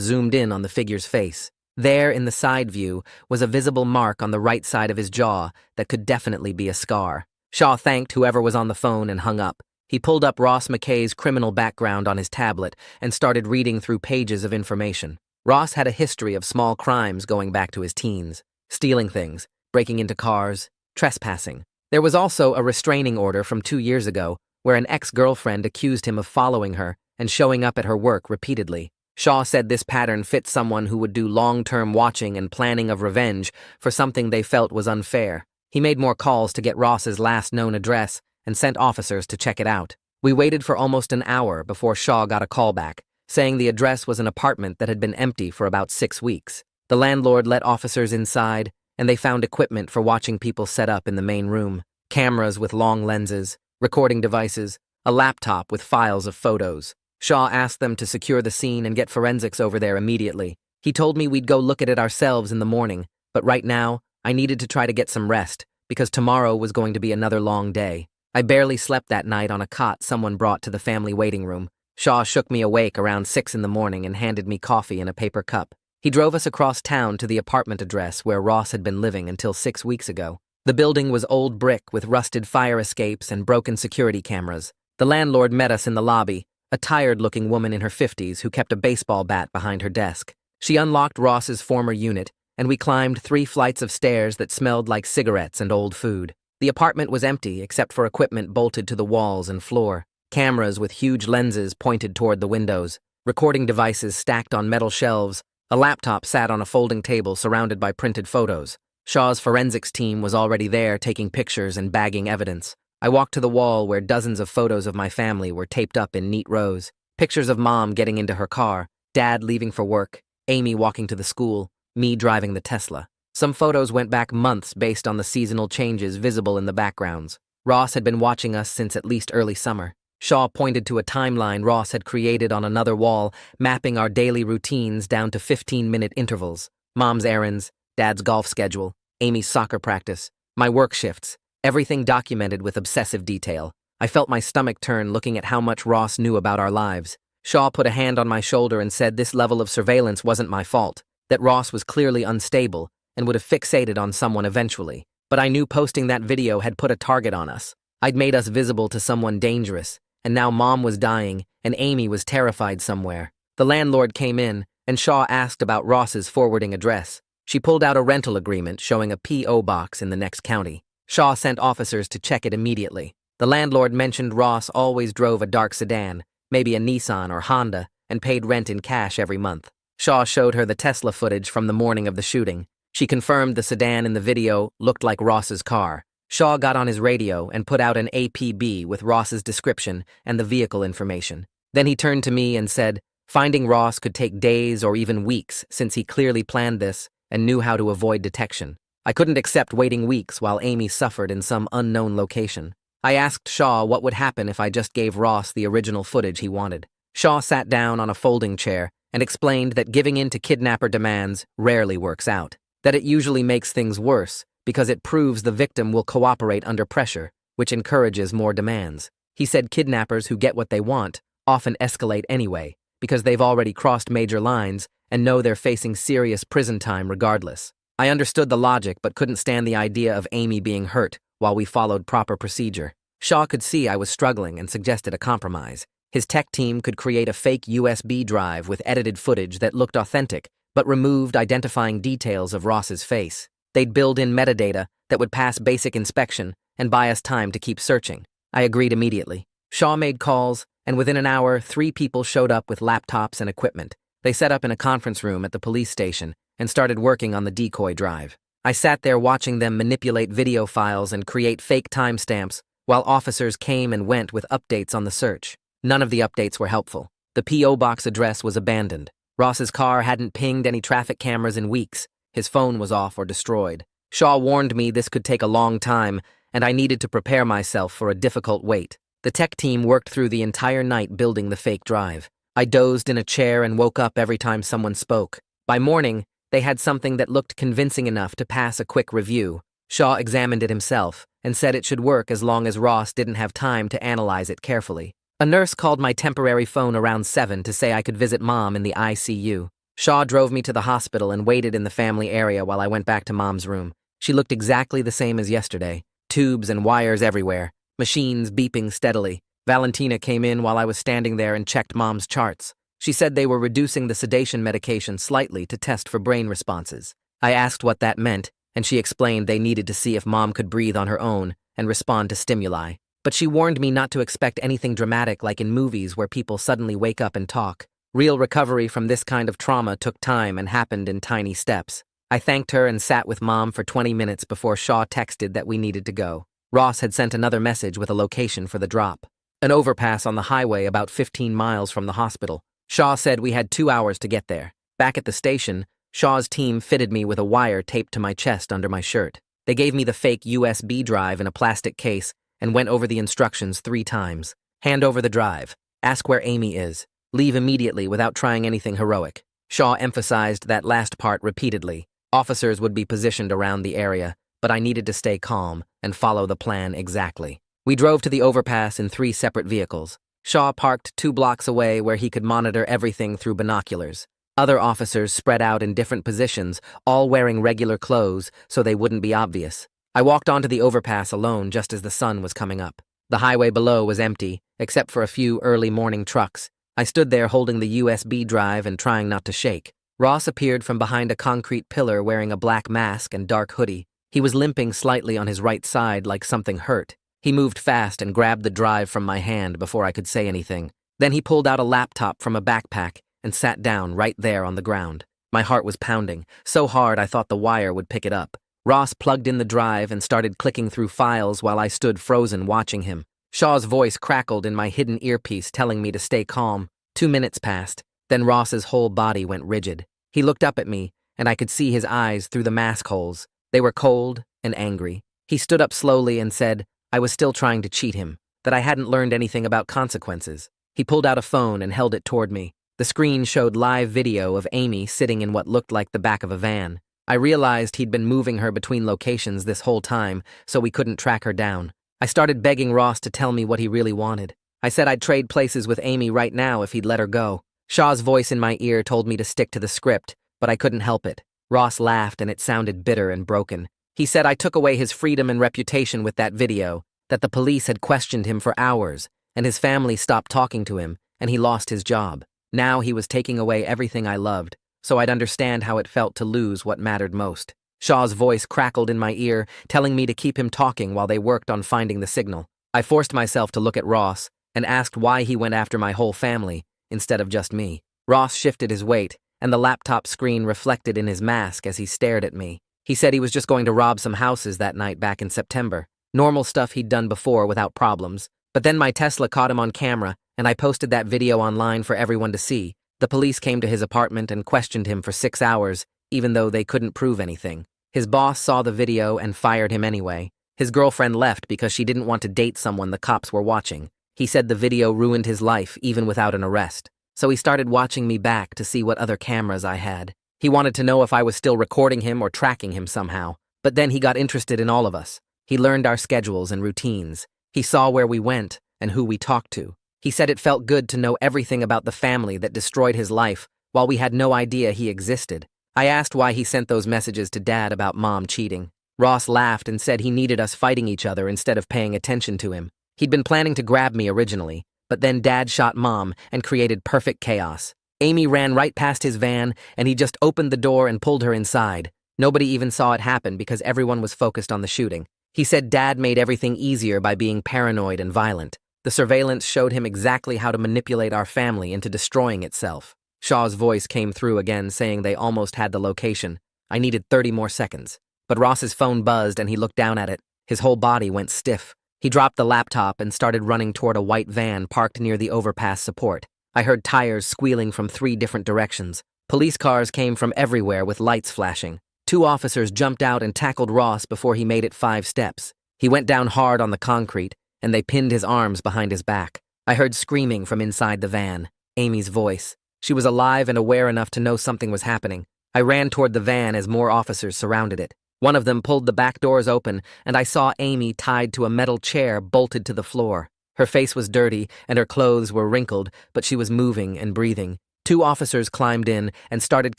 zoomed in on the figure's face. There, in the side view, was a visible mark on the right side of his jaw that could definitely be a scar. Shaw thanked whoever was on the phone and hung up. He pulled up Ross McKay's criminal background on his tablet and started reading through pages of information. Ross had a history of small crimes going back to his teens: stealing things, breaking into cars, trespassing. There was also a restraining order from 2 years ago where an ex-girlfriend accused him of following her and showing up at her work repeatedly. Shaw said this pattern fit someone who would do long-term watching and planning of revenge for something they felt was unfair. He made more calls to get Ross's last known address and sent officers to check it out. We waited for almost an hour before Shaw got a call back, saying the address was an apartment that had been empty for about 6 weeks. The landlord let officers inside, and they found equipment for watching people set up in the main room: cameras with long lenses, recording devices, a laptop with files of photos. Shaw asked them to secure the scene and get forensics over there immediately. He told me we'd go look at it ourselves in the morning, but right now, I needed to try to get some rest, because tomorrow was going to be another long day. I barely slept that night on a cot someone brought to the family waiting room. Shaw shook me awake around 6 in the morning and handed me coffee in a paper cup. He drove us across town to the apartment address where Ross had been living until 6 weeks ago. The building was old brick with rusted fire escapes and broken security cameras. The landlord met us in the lobby, a tired-looking woman in her 50s who kept a baseball bat behind her desk. She unlocked Ross's former unit, and we climbed 3 flights of stairs that smelled like cigarettes and old food. The apartment was empty except for equipment bolted to the walls and floor. Cameras with huge lenses pointed toward the windows, recording devices stacked on metal shelves. A laptop sat on a folding table surrounded by printed photos. Shaw's forensics team was already there taking pictures and bagging evidence. I walked to the wall where dozens of photos of my family were taped up in neat rows. Pictures of Mom getting into her car, Dad leaving for work, Amy walking to the school, me driving the Tesla. Some photos went back months based on the seasonal changes visible in the backgrounds. Ross had been watching us since at least early summer. Shaw pointed to a timeline Ross had created on another wall, mapping our daily routines down to 15-minute intervals. Mom's errands, Dad's golf schedule, Amy's soccer practice, my work shifts, everything documented with obsessive detail. I felt my stomach turn looking at how much Ross knew about our lives. Shaw put a hand on my shoulder and said this level of surveillance wasn't my fault, that Ross was clearly unstable and would have fixated on someone eventually. But I knew posting that video had put a target on us. I'd made us visible to someone dangerous, and now Mom was dying and Amy was terrified somewhere. The landlord came in, and Shaw asked about Ross's forwarding address. She pulled out a rental agreement showing a P.O. box in the next county. Shaw sent officers to check it immediately. The landlord mentioned Ross always drove a dark sedan, maybe a Nissan or Honda, and paid rent in cash every month. Shaw showed her the Tesla footage from the morning of the shooting. She confirmed the sedan in the video looked like Ross's car. Shaw got on his radio and put out an APB with Ross's description and the vehicle information. Then he turned to me and said, finding Ross could take days or even weeks since he clearly planned this and knew how to avoid detection. I couldn't accept waiting weeks while Amy suffered in some unknown location. I asked Shaw what would happen if I just gave Ross the original footage he wanted. Shaw sat down on a folding chair and explained that giving in to kidnapper demands rarely works out, that it usually makes things worse because it proves the victim will cooperate under pressure, which encourages more demands. He said kidnappers who get what they want often escalate anyway, because they've already crossed major lines and know they're facing serious prison time regardless. I understood the logic but couldn't stand the idea of Amy being hurt while we followed proper procedure. Shaw could see I was struggling and suggested a compromise. His tech team could create a fake USB drive with edited footage that looked authentic but removed identifying details of Ross's face. They'd build in metadata that would pass basic inspection and buy us time to keep searching. I agreed immediately. Shaw made calls, and within an hour, 3 people showed up with laptops and equipment. They set up in a conference room at the police station and started working on the decoy drive. I sat there watching them manipulate video files and create fake timestamps while officers came and went with updates on the search. None of the updates were helpful. The P.O. box address was abandoned. Ross's car hadn't pinged any traffic cameras in weeks. His phone was off or destroyed. Shaw warned me this could take a long time, and I needed to prepare myself for a difficult wait. The tech team worked through the entire night building the fake drive. I dozed in a chair and woke up every time someone spoke. By morning, They had something that looked convincing enough to pass a quick review. Shaw examined it himself and said it should work as long as Ross didn't have time to analyze it carefully. A nurse called my temporary phone around 7 to say I could visit Mom in the ICU. Shaw drove me to the hospital and waited in the family area while I went back to Mom's room. She looked exactly the same as yesterday. Tubes and wires everywhere. Machines beeping steadily. Valentina came in while I was standing there and checked Mom's charts. She said they were reducing the sedation medication slightly to test for brain responses. I asked what that meant, and she explained they needed to see if Mom could breathe on her own and respond to stimuli. But she warned me not to expect anything dramatic like in movies where people suddenly wake up and talk. Real recovery from this kind of trauma took time and happened in tiny steps. I thanked her and sat with Mom for 20 minutes before Shaw texted that we needed to go. Ross had sent another message with a location for the drop. An overpass on the highway about 15 miles from the hospital. Shaw said we had 2 hours to get there. Back at the station, Shaw's team fitted me with a wire taped to my chest under my shirt. They gave me the fake USB drive in a plastic case and went over the instructions 3 times. Hand over the drive. Ask where Amy is. Leave immediately without trying anything heroic. Shaw emphasized that last part repeatedly. Officers would be positioned around the area, but I needed to stay calm and follow the plan exactly. We drove to the overpass in 3 separate vehicles. Shaw parked 2 blocks away where he could monitor everything through binoculars. Other officers spread out in different positions, all wearing regular clothes so they wouldn't be obvious. I walked onto the overpass alone just as the sun was coming up. The highway below was empty, except for a few early morning trucks. I stood there holding the USB drive and trying not to shake. Ross appeared from behind a concrete pillar wearing a black mask and dark hoodie. He was limping slightly on his right side like something hurt. He moved fast and grabbed the drive from my hand before I could say anything. Then he pulled out a laptop from a backpack and sat down right there on the ground. My heart was pounding, so hard I thought the wire would pick it up. Ross plugged in the drive and started clicking through files while I stood frozen watching him. Shaw's voice crackled in my hidden earpiece telling me to stay calm. 2 minutes passed, then Ross's whole body went rigid. He looked up at me, and I could see his eyes through the mask holes. They were cold and angry. He stood up slowly and said, I was still trying to cheat him, that I hadn't learned anything about consequences. He pulled out a phone and held it toward me. The screen showed live video of Amy sitting in what looked like the back of a van. I realized he'd been moving her between locations this whole time, so we couldn't track her down. I started begging Ross to tell me what he really wanted. I said I'd trade places with Amy right now if he'd let her go. Shaw's voice in my ear told me to stick to the script, but I couldn't help it. Ross laughed and it sounded bitter and broken. He said I took away his freedom and reputation with that video, that the police had questioned him for hours, and his family stopped talking to him, and he lost his job. Now he was taking away everything I loved, so I'd understand how it felt to lose what mattered most. Shaw's voice crackled in my ear, telling me to keep him talking while they worked on finding the signal. I forced myself to look at Ross and asked why he went after my whole family instead of just me. Ross shifted his weight, and the laptop screen reflected in his mask as he stared at me. He said he was just going to rob some houses that night back in September. Normal stuff he'd done before without problems. But then my Tesla caught him on camera, and I posted that video online for everyone to see. The police came to his apartment and questioned him for 6 hours, even though they couldn't prove anything. His boss saw the video and fired him anyway. His girlfriend left because she didn't want to date someone the cops were watching. He said the video ruined his life even without an arrest. So he started watching me back to see what other cameras I had. He wanted to know if I was still recording him or tracking him somehow. But then he got interested in all of us. He learned our schedules and routines. He saw where we went and who we talked to. He said it felt good to know everything about the family that destroyed his life while we had no idea he existed. I asked why he sent those messages to Dad about Mom cheating. Ross laughed and said he needed us fighting each other instead of paying attention to him. He'd been planning to grab me originally, but then Dad shot Mom and created perfect chaos. Amy ran right past his van, and he just opened the door and pulled her inside. Nobody even saw it happen because everyone was focused on the shooting. He said Dad made everything easier by being paranoid and violent. The surveillance showed him exactly how to manipulate our family into destroying itself. Shaw's voice came through again, saying they almost had the location. I needed 30 more seconds. But Ross's phone buzzed and he looked down at it. His whole body went stiff. He dropped the laptop and started running toward a white van parked near the overpass support. I heard tires squealing from 3 different directions. Police cars came from everywhere with lights flashing. 2 officers jumped out and tackled Ross before he made it 5 steps. He went down hard on the concrete, and they pinned his arms behind his back. I heard screaming from inside the van. Amy's voice. She was alive and aware enough to know something was happening. I ran toward the van as more officers surrounded it. One of them pulled the back doors open, and I saw Amy tied to a metal chair bolted to the floor. Her face was dirty, and her clothes were wrinkled, but she was moving and breathing. Two officers climbed in and started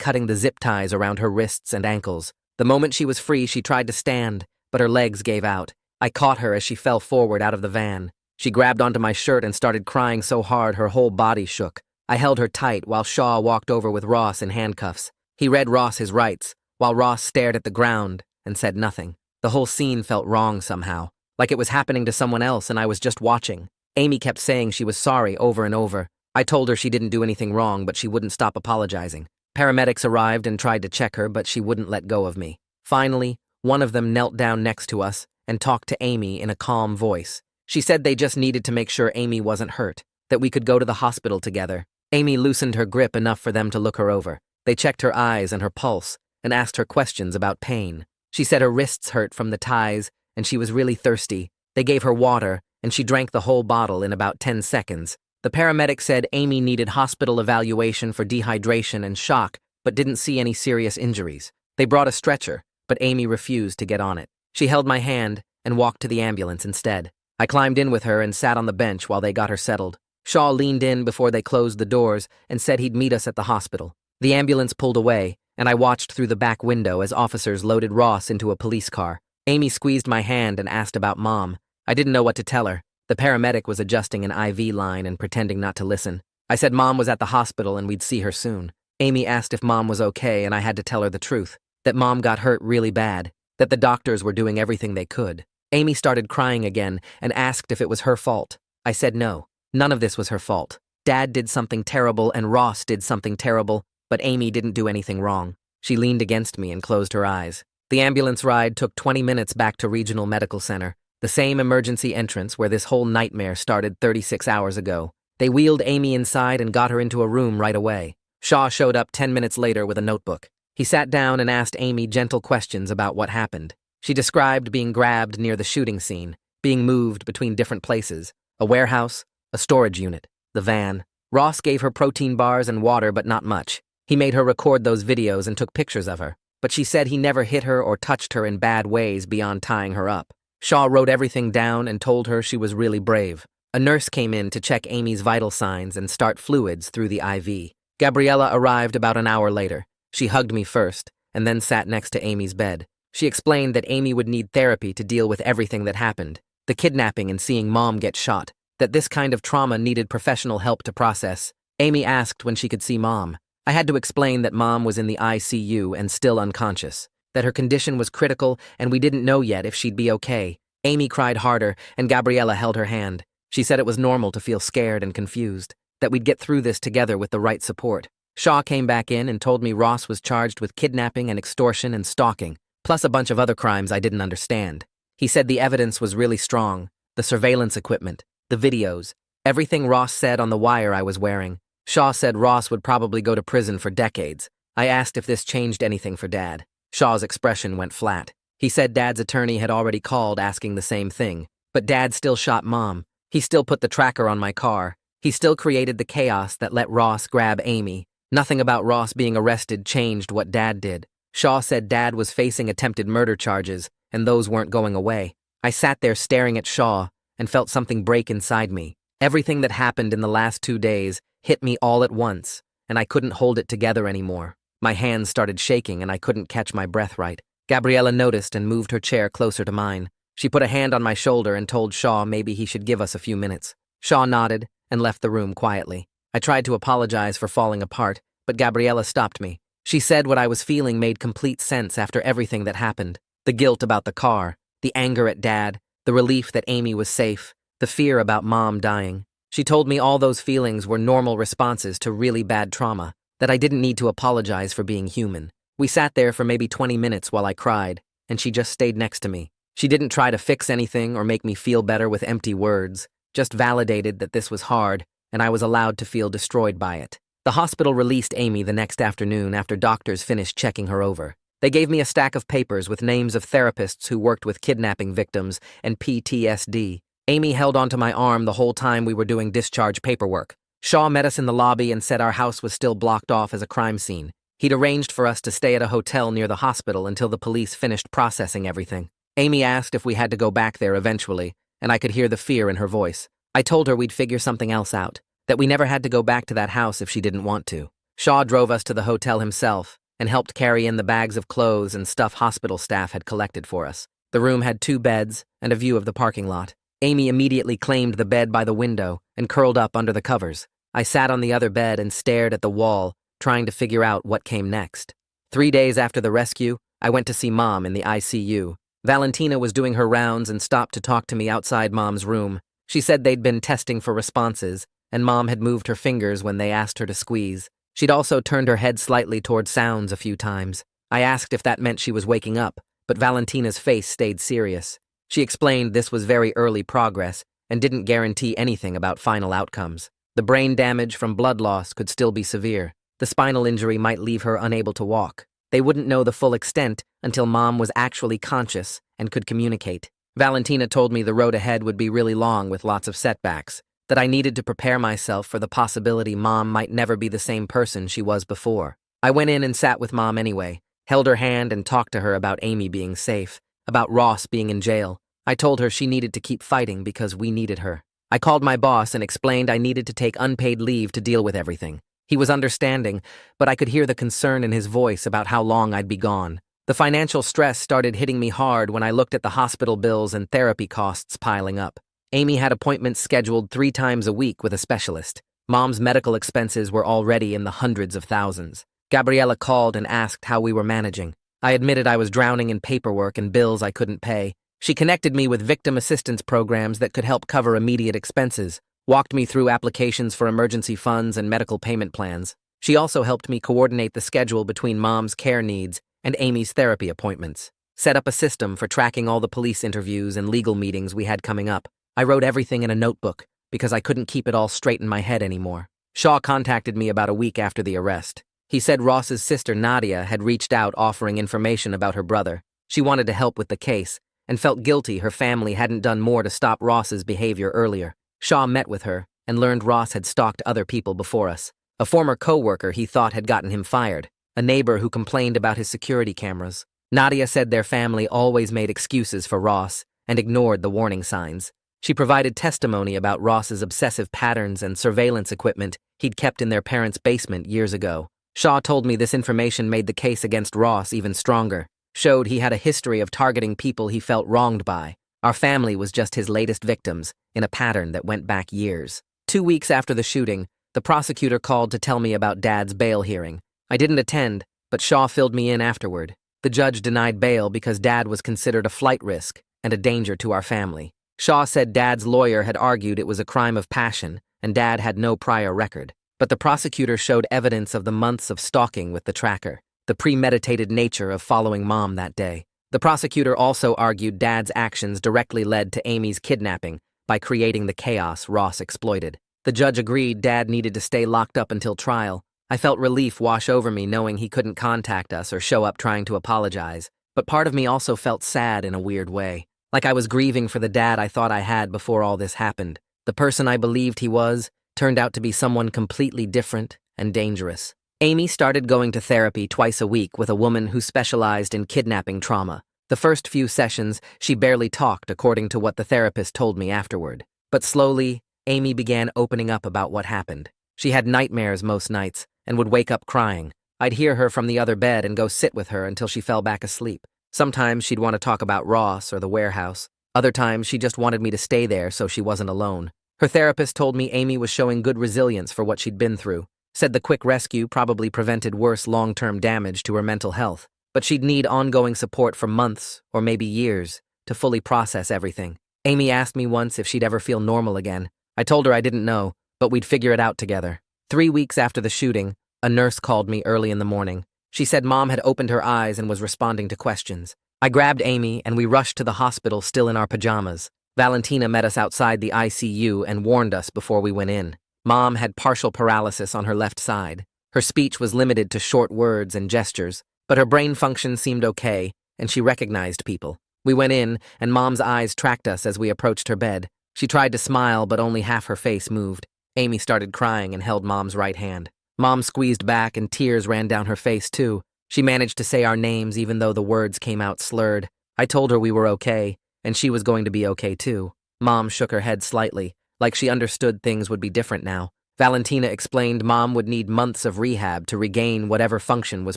cutting the zip ties around her wrists and ankles. The moment she was free, she tried to stand, but her legs gave out. I caught her as she fell forward out of the van. She grabbed onto my shirt and started crying so hard her whole body shook. I held her tight while Shaw walked over with Ross in handcuffs. He read Ross his rights, while Ross stared at the ground and said nothing. The whole scene felt wrong somehow, like it was happening to someone else and I was just watching. Amy kept saying she was sorry over and over. I told her she didn't do anything wrong, but she wouldn't stop apologizing. Paramedics arrived and tried to check her, but she wouldn't let go of me. Finally, one of them knelt down next to us and talked to Amy in a calm voice. She said they just needed to make sure Amy wasn't hurt, that we could go to the hospital together. Amy loosened her grip enough for them to look her over. They checked her eyes and her pulse and asked her questions about pain. She said her wrists hurt from the ties and she was really thirsty. They gave her water and she drank the whole bottle in about 10 seconds. The paramedic said Amy needed hospital evaluation for dehydration and shock, but didn't see any serious injuries. They brought a stretcher, but Amy refused to get on it. She held my hand and walked to the ambulance instead. I climbed in with her and sat on the bench while they got her settled. Shaw leaned in before they closed the doors and said he'd meet us at the hospital. The ambulance pulled away, and I watched through the back window as officers loaded Ross into a police car. Amy squeezed my hand and asked about Mom. I didn't know what to tell her. The paramedic was adjusting an IV line and pretending not to listen. I said Mom was at the hospital and we'd see her soon. Amy asked if Mom was okay, and I had to tell her the truth, that Mom got hurt really bad, that the doctors were doing everything they could. Amy started crying again and asked if it was her fault. I said no, none of this was her fault. Dad did something terrible and Ross did something terrible, but Amy didn't do anything wrong. She leaned against me and closed her eyes. The ambulance ride took 20 minutes back to Regional Medical Center, the same emergency entrance where this whole nightmare started 36 hours ago. They wheeled Amy inside and got her into a room right away. Shaw showed up 10 minutes later with a notebook. He sat down and asked Amy gentle questions about what happened. She described being grabbed near the shooting scene, being moved between different places, a warehouse, a storage unit, the van. Ross gave her protein bars and water, but not much. He made her record those videos and took pictures of her, but she said he never hit her or touched her in bad ways beyond tying her up. Shaw wrote everything down and told her she was really brave. A nurse came in to check Amy's vital signs and start fluids through the IV. Gabriella arrived about an hour later. She hugged me first, and then sat next to Amy's bed. She explained that Amy would need therapy to deal with everything that happened, the kidnapping and seeing Mom get shot, that this kind of trauma needed professional help to process. Amy asked when she could see Mom. I had to explain that Mom was in the ICU and still unconscious, that her condition was critical and we didn't know yet if she'd be okay. Amy cried harder and Gabriella held her hand. She said it was normal to feel scared and confused, that we'd get through this together with the right support. Shaw came back in and told me Ross was charged with kidnapping and extortion and stalking, plus a bunch of other crimes I didn't understand. He said the evidence was really strong, the surveillance equipment, the videos, everything Ross said on the wire I was wearing. Shaw said Ross would probably go to prison for decades. I asked if this changed anything for Dad. Shaw's expression went flat. He said Dad's attorney had already called asking the same thing, but Dad still shot Mom. He still put the tracker on my car. He still created the chaos that let Ross grab Amy. Nothing about Ross being arrested changed what Dad did. Shaw said Dad was facing attempted murder charges, and those weren't going away. I sat there staring at Shaw and felt something break inside me. Everything that happened in the last 2 days hit me all at once, and I couldn't hold it together anymore. My hands started shaking and I couldn't catch my breath right. Gabriella noticed and moved her chair closer to mine. She put a hand on my shoulder and told Shaw maybe he should give us a few minutes. Shaw nodded and left the room quietly. I tried to apologize for falling apart, but Gabriella stopped me. She said what I was feeling made complete sense after everything that happened. The guilt about the car, the anger at Dad, the relief that Amy was safe, the fear about Mom dying. She told me all those feelings were normal responses to really bad trauma, that I didn't need to apologize for being human. We sat there for maybe 20 minutes while I cried, and she just stayed next to me. She didn't try to fix anything or make me feel better with empty words, just validated that this was hard, and I was allowed to feel destroyed by it. The hospital released Amy the next afternoon after doctors finished checking her over. They gave me a stack of papers with names of therapists who worked with kidnapping victims and PTSD. Amy held onto my arm the whole time we were doing discharge paperwork. Shaw met us in the lobby and said our house was still blocked off as a crime scene. He'd arranged for us to stay at a hotel near the hospital until the police finished processing everything. Amy asked if we had to go back there eventually, and I could hear the fear in her voice. I told her we'd figure something else out, that we never had to go back to that house if she didn't want to. Shaw drove us to the hotel himself and helped carry in the bags of clothes and stuff hospital staff had collected for us. The room had 2 beds and a view of the parking lot. Amy immediately claimed the bed by the window and curled up under the covers. I sat on the other bed and stared at the wall, trying to figure out what came next. 3 days after the rescue, I went to see Mom in the ICU. Valentina was doing her rounds and stopped to talk to me outside Mom's room. She said they'd been testing for responses, and Mom had moved her fingers when they asked her to squeeze. She'd also turned her head slightly toward sounds a few times. I asked if that meant she was waking up, but Valentina's face stayed serious. She explained this was very early progress and didn't guarantee anything about final outcomes. The brain damage from blood loss could still be severe. The spinal injury might leave her unable to walk. They wouldn't know the full extent until Mom was actually conscious and could communicate. Valentina told me the road ahead would be really long with lots of setbacks, that I needed to prepare myself for the possibility Mom might never be the same person she was before. I went in and sat with Mom anyway, held her hand and talked to her about Amy being safe, about Ross being in jail. I told her she needed to keep fighting because we needed her. I called my boss and explained I needed to take unpaid leave to deal with everything. He was understanding, but I could hear the concern in his voice about how long I'd be gone. The financial stress started hitting me hard when I looked at the hospital bills and therapy costs piling up. Amy had appointments scheduled 3 times a week with a specialist. Mom's medical expenses were already in the hundreds of thousands. Gabriella called and asked how we were managing. I admitted I was drowning in paperwork and bills I couldn't pay. She connected me with victim assistance programs that could help cover immediate expenses, walked me through applications for emergency funds and medical payment plans. She also helped me coordinate the schedule between Mom's care needs and Amy's therapy appointments, set up a system for tracking all the police interviews and legal meetings we had coming up. I wrote everything in a notebook because I couldn't keep it all straight in my head anymore. Shaw contacted me about a week after the arrest. He said Ross's sister Nadia had reached out offering information about her brother. She wanted to help with the case and felt guilty her family hadn't done more to stop Ross's behavior earlier. Shaw met with her and learned Ross had stalked other people before us. A former co-worker he thought had gotten him fired, a neighbor who complained about his security cameras. Nadia said their family always made excuses for Ross and ignored the warning signs. She provided testimony about Ross's obsessive patterns and surveillance equipment he'd kept in their parents' basement years ago. Shaw told me this information made the case against Ross even stronger, showed he had a history of targeting people he felt wronged by. Our family was just his latest victims, in a pattern that went back years. 2 weeks after the shooting, the prosecutor called to tell me about Dad's bail hearing. I didn't attend, but Shaw filled me in afterward. The judge denied bail because Dad was considered a flight risk and a danger to our family. Shaw said Dad's lawyer had argued it was a crime of passion and Dad had no prior record. But the prosecutor showed evidence of the months of stalking with the tracker, the premeditated nature of following Mom that day. The prosecutor also argued Dad's actions directly led to Amy's kidnapping by creating the chaos Ross exploited. The judge agreed Dad needed to stay locked up until trial. I felt relief wash over me knowing he couldn't contact us or show up trying to apologize, but part of me also felt sad in a weird way, like I was grieving for the Dad I thought I had before all this happened. The person I believed he was turned out to be someone completely different and dangerous. Amy started going to therapy twice a week with a woman who specialized in kidnapping trauma. The first few sessions, she barely talked according to what the therapist told me afterward. But slowly, Amy began opening up about what happened. She had nightmares most nights and would wake up crying. I'd hear her from the other bed and go sit with her until she fell back asleep. Sometimes she'd want to talk about Ross or the warehouse. Other times she just wanted me to stay there so she wasn't alone. Her therapist told me Amy was showing good resilience for what she'd been through, said the quick rescue probably prevented worse long-term damage to her mental health, but she'd need ongoing support for months or maybe years to fully process everything. Amy asked me once if she'd ever feel normal again. I told her I didn't know, but we'd figure it out together. 3 weeks after the shooting, a nurse called me early in the morning. She said Mom had opened her eyes and was responding to questions. I grabbed Amy and we rushed to the hospital still in our pajamas. Valentina met us outside the ICU and warned us before we went in. Mom had partial paralysis on her left side. Her speech was limited to short words and gestures, but her brain function seemed okay, and she recognized people. We went in, and Mom's eyes tracked us as we approached her bed. She tried to smile, but only half her face moved. Amy started crying and held Mom's right hand. Mom squeezed back and tears ran down her face, too. She managed to say our names even though the words came out slurred. I told her we were okay, and she was going to be okay, too. Mom shook her head slightly, like she understood things would be different now. Valentina explained Mom would need months of rehab to regain whatever function was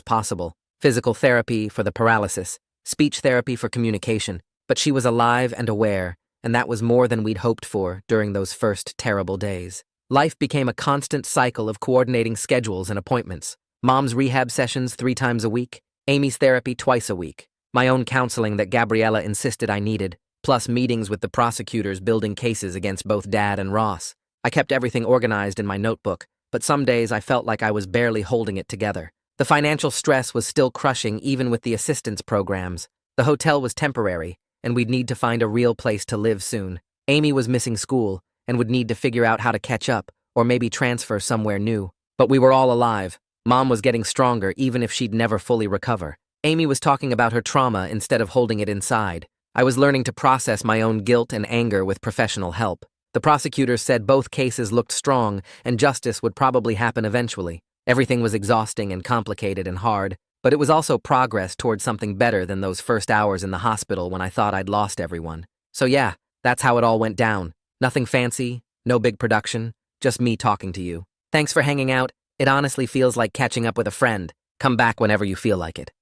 possible. Physical therapy for the paralysis, speech therapy for communication. But she was alive and aware, and that was more than we'd hoped for during those first terrible days. Life became a constant cycle of coordinating schedules and appointments. Mom's rehab sessions 3 times a week, Amy's therapy twice a week, my own counseling that Gabriella insisted I needed, plus meetings with the prosecutors building cases against both Dad and Ross. I kept everything organized in my notebook, but some days I felt like I was barely holding it together. The financial stress was still crushing even with the assistance programs. The hotel was temporary, and we'd need to find a real place to live soon. Amy was missing school and would need to figure out how to catch up or maybe transfer somewhere new. But we were all alive. Mom was getting stronger even if she'd never fully recover. Amy was talking about her trauma instead of holding it inside. I was learning to process my own guilt and anger with professional help. The prosecutors said both cases looked strong and justice would probably happen eventually. Everything was exhausting and complicated and hard, but it was also progress towards something better than those first hours in the hospital when I thought I'd lost everyone. So yeah, that's how it all went down. Nothing fancy, no big production, just me talking to you. Thanks for hanging out. It honestly feels like catching up with a friend. Come back whenever you feel like it.